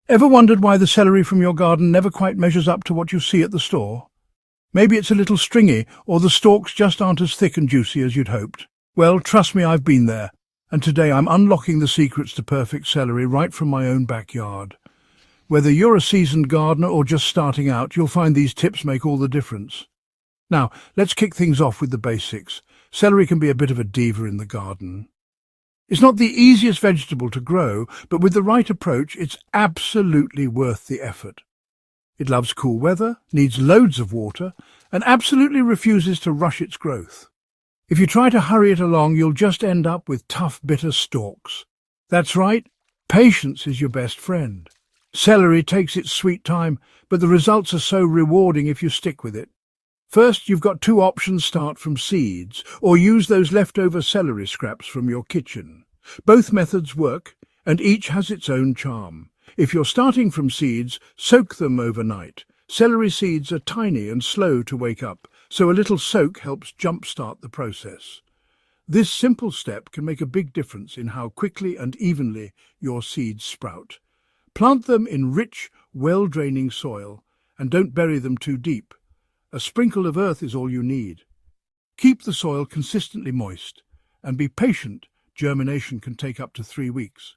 Ever wondered why the celery from your garden never quite measures up to what you see at the store? Maybe it's a little stringy, or the stalks just aren't as thick and juicy as you'd hoped. Well, trust me, I've been there. And today I'm unlocking the secrets to perfect celery right from my own backyard. Whether you're a seasoned gardener or just starting out, you'll find these tips make all the difference. Now, let's kick things off with the basics. Celery can be a bit of a diva in the garden. It's not the easiest vegetable to grow, but with the right approach, it's absolutely worth the effort. It loves cool weather, needs loads of water, and absolutely refuses to rush its growth. If you try to hurry it along, you'll just end up with tough, bitter stalks. That's right, patience is your best friend. Celery takes its sweet time, but the results are so rewarding if you stick with it. First, you've got two options: start from seeds, or use those leftover celery scraps from your kitchen. Both methods work, and each has its own charm. If you're starting from seeds, soak them overnight. Celery seeds are tiny and slow to wake up, so a little soak helps jumpstart the process. This simple step can make a big difference in how quickly and evenly your seeds sprout. Plant them in rich, well-draining soil, and don't bury them too deep. A sprinkle of earth is all you need. Keep the soil consistently moist, and be patient. Germination can take up to 3 weeks.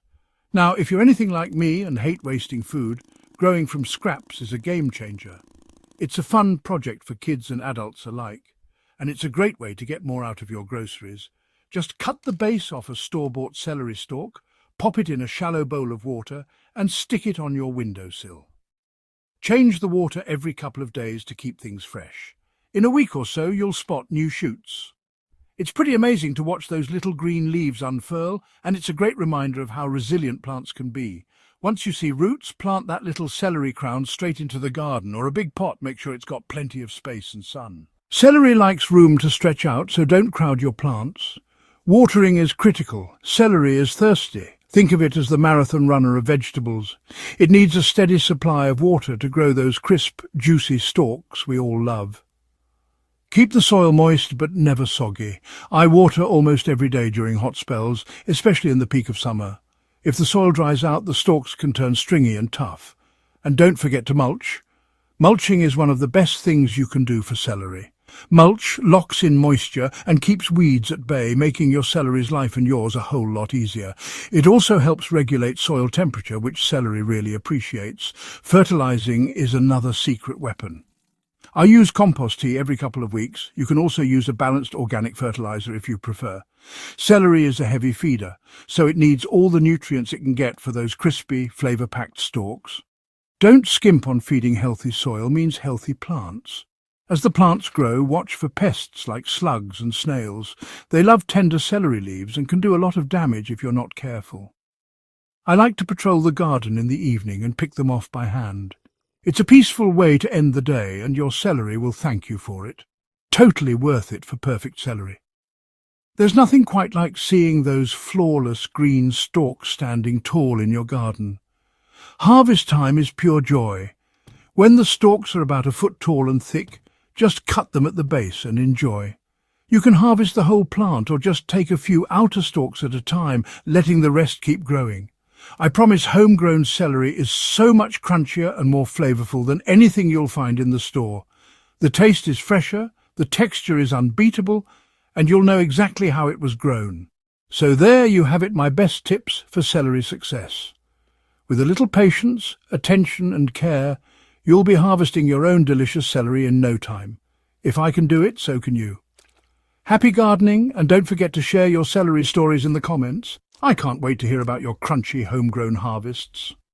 Now, if you're anything like me and hate wasting food, growing from scraps is a game changer. It's a fun project for kids and adults alike, and it's a great way to get more out of your groceries. Just cut the base off a store-bought celery stalk, pop it in a shallow bowl of water, and stick it on your windowsill. Change the water every couple of days to keep things fresh. In a week or so, you'll spot new shoots. It's pretty amazing to watch those little green leaves unfurl, and it's a great reminder of how resilient plants can be. Once you see roots, plant that little celery crown straight into the garden, or a big pot. Make sure it's got plenty of space and sun. Celery likes room to stretch out, so don't crowd your plants. Watering is critical. Celery is thirsty. Think of it as the marathon runner of vegetables. It needs a steady supply of water to grow those crisp, juicy stalks we all love. Keep the soil moist but never soggy. I water almost every day during hot spells, especially in the peak of summer. If the soil dries out, the stalks can turn stringy and tough. And don't forget to mulch. Mulching is one of the best things you can do for celery. Mulch locks in moisture and keeps weeds at bay, making your celery's life and yours a whole lot easier. It also helps regulate soil temperature, which celery really appreciates. Fertilizing is another secret weapon. I use compost tea every couple of weeks. You can also use a balanced organic fertilizer if you prefer. Celery is a heavy feeder, so it needs all the nutrients it can get for those crispy, flavor-packed stalks. Don't skimp on feeding. Healthy soil means healthy plants. As the plants grow, watch for pests like slugs and snails. They love tender celery leaves and can do a lot of damage if you're not careful. I like to patrol the garden in the evening and pick them off by hand. It's a peaceful way to end the day, and your celery will thank you for it. Totally worth it for perfect celery. There's nothing quite like seeing those flawless green stalks standing tall in your garden. Harvest time is pure joy. When the stalks are about a foot tall and thick, just cut them at the base and enjoy. You can harvest the whole plant or just take a few outer stalks at a time, letting the rest keep growing. I promise homegrown celery is so much crunchier and more flavorful than anything you'll find in the store. The taste is fresher, the texture is unbeatable, and you'll know exactly how it was grown. So there you have it, my best tips for celery success. With a little patience, attention and care, you'll be harvesting your own delicious celery in no time. If I can do it, so can you. Happy gardening, and don't forget to share your celery stories in the comments. I can't wait to hear about your crunchy homegrown harvests.